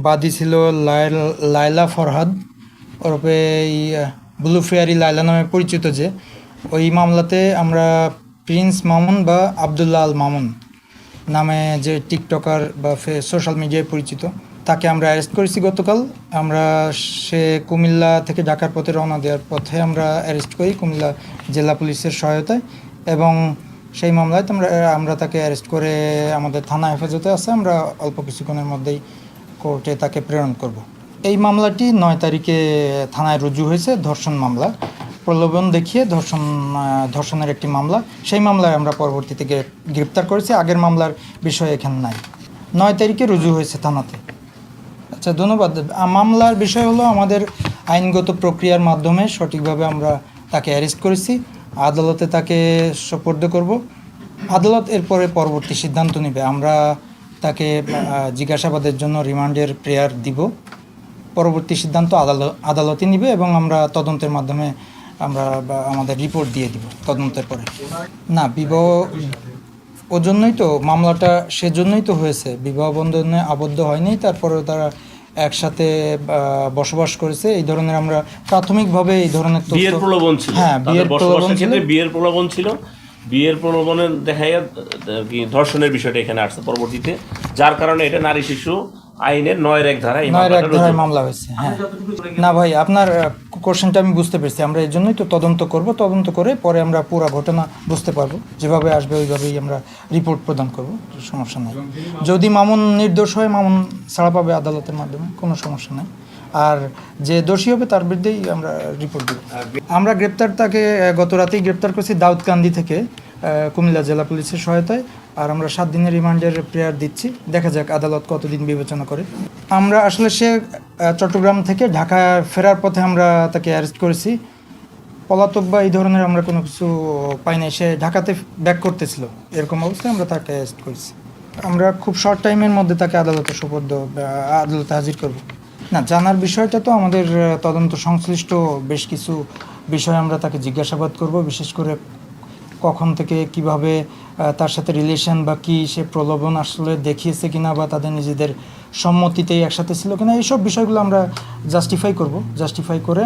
বাদী ছিল লায়লা ফরহাদ ওরফে ব্লু ফেয়ারি লায়লা নামে পরিচিত। যে ওই মামলাতে আমরা প্রিন্স মামুন বা আবদুল্লাহ আল মামুন নামে যে টিকটকার বা সোশ্যাল মিডিয়ায় পরিচিত, তাকে আমরা অ্যারেস্ট করেছি গতকাল। আমরা সে কুমিল্লা থেকে ঢাকার পথে রওনা দেওয়ার পথে আমরা অ্যারেস্ট করি কুমিল্লা জেলা পুলিশের সহায়তায়, এবং সেই মামলায় আমরা তাকে অ্যারেস্ট করে আমাদের থানা হেফাজতে আছে। আমরা অল্প কিছুক্ষণের মধ্যেই কোর্টে তাকে প্রেরণ করব। এই মামলাটি 9 তারিখে থানায় রুজু হয়েছে, ধর্ষণ মামলা, প্রলোভন দেখিয়ে ধর্ষণের একটি মামলা। সেই মামলায় আমরা পরবর্তীতে গ্রেপ্তার করেছি, আগের মামলার বিষয় এখানে নাই। 9 তারিখে রুজু হয়েছে থানাতে। আচ্ছা, ধন্যবাদ। মামলার বিষয় হলো আমাদের আইনগত প্রক্রিয়ার মাধ্যমে সঠিকভাবে আমরা তাকে অ্যারেস্ট করেছি, আদালতে তাকে সোপর্দ করব। আদালত এরপরে পরবর্তী সিদ্ধান্ত নেবে। আমরা তাকে জিজ্ঞাসাবাদের জন্য রিমান্ডের প্রেয়ার দিব, পরবর্তী সিদ্ধান্ত আদালতই নিবে, এবং আমরা তদন্তের মাধ্যমে আমরা আমাদের রিপোর্ট দিয়ে দিব তদন্তের পরে। না, বিবাহ ওর জন্যই তো মামলাটা, সেজন্যই তো হয়েছে। বিবাহ বন্ধনে আবদ্ধ হয়নি, তারপরেও তারা একসাথে বসবাস করেছে। এই ধরনের আমরা প্রাথমিকভাবে এই ধরনের বিয়ের প্রলোভন ছিল। হ্যাঁ, বিয়ের প্রলোভন ছিল। বিয়ের প্রলোভন ছিল। বিয়ের প্রলোভনের দেখাইয়া কি ধর্ষণের বিষয়টা এখানে আসছে পরবর্তীতে, যার কারণে এটা নারী শিশু আইনের 9-1 ধারায় মামলা হয়েছে। হ্যাঁ, না ভাই, আপনার কোশ্চেনটা আমি বুঝতে পেরেছি। আমরা এই জন্যই তো তদন্ত করব, তদন্ত করে পরে আমরা পুরো ঘটনা বুঝতে পারবো, যেভাবে আসবে ওইভাবেই আমরা রিপোর্ট প্রদান করব, সমস্যা নেই। যদি মামুন নির্দোষ হয়, মামুন ছাড়া পাবে আদালতের মাধ্যমে, কোনো সমস্যা নেই। আর যে দোষী হবে তার বিরুদ্ধেই আমরা রিপোর্ট দেব। আমরা তাকে গত রাতেই গ্রেপ্তার করেছি দাউদকান্দি থেকে কুমিল্লা জেলা পুলিশের সহায়তায়। আর আমরা 7 দিনের রিমান্ডের প্রেয়ার দিচ্ছি, দেখা যাক আদালত কতদিন বিবেচনা করে। আমরা আসলে সে চট্টগ্রাম থেকে ঢাকা ফেরার পথে আমরা তাকে অ্যারেস্ট করেছি। পলাতক বা এই ধরনের আমরা কোনো কিছু পাই নাই। সে ঢাকাতে ব্যাক করতেছিল, এরকম অবস্থায় আমরা তাকে অ্যারেস্ট করেছি। আমরা খুব শর্ট টাইমের মধ্যে তাকে আদালতে আদালতে হাজির করব। না, জানার বিষয়টা তো আমাদের তদন্ত সংশ্লিষ্ট বেশ কিছু বিষয় আমরা তাকে জিজ্ঞাসাবাদ করব, বিশেষ করে কখন থেকে কিভাবে তার সাথে রিলেশন বা কি, সে প্রলোভন আসলে দেখিয়েছে কিনা, বা তাদের নিজেদের সম্মতিতেই একসাথে ছিল কিনা, এইসব বিষয়গুলো আমরা জাস্টিফাই করে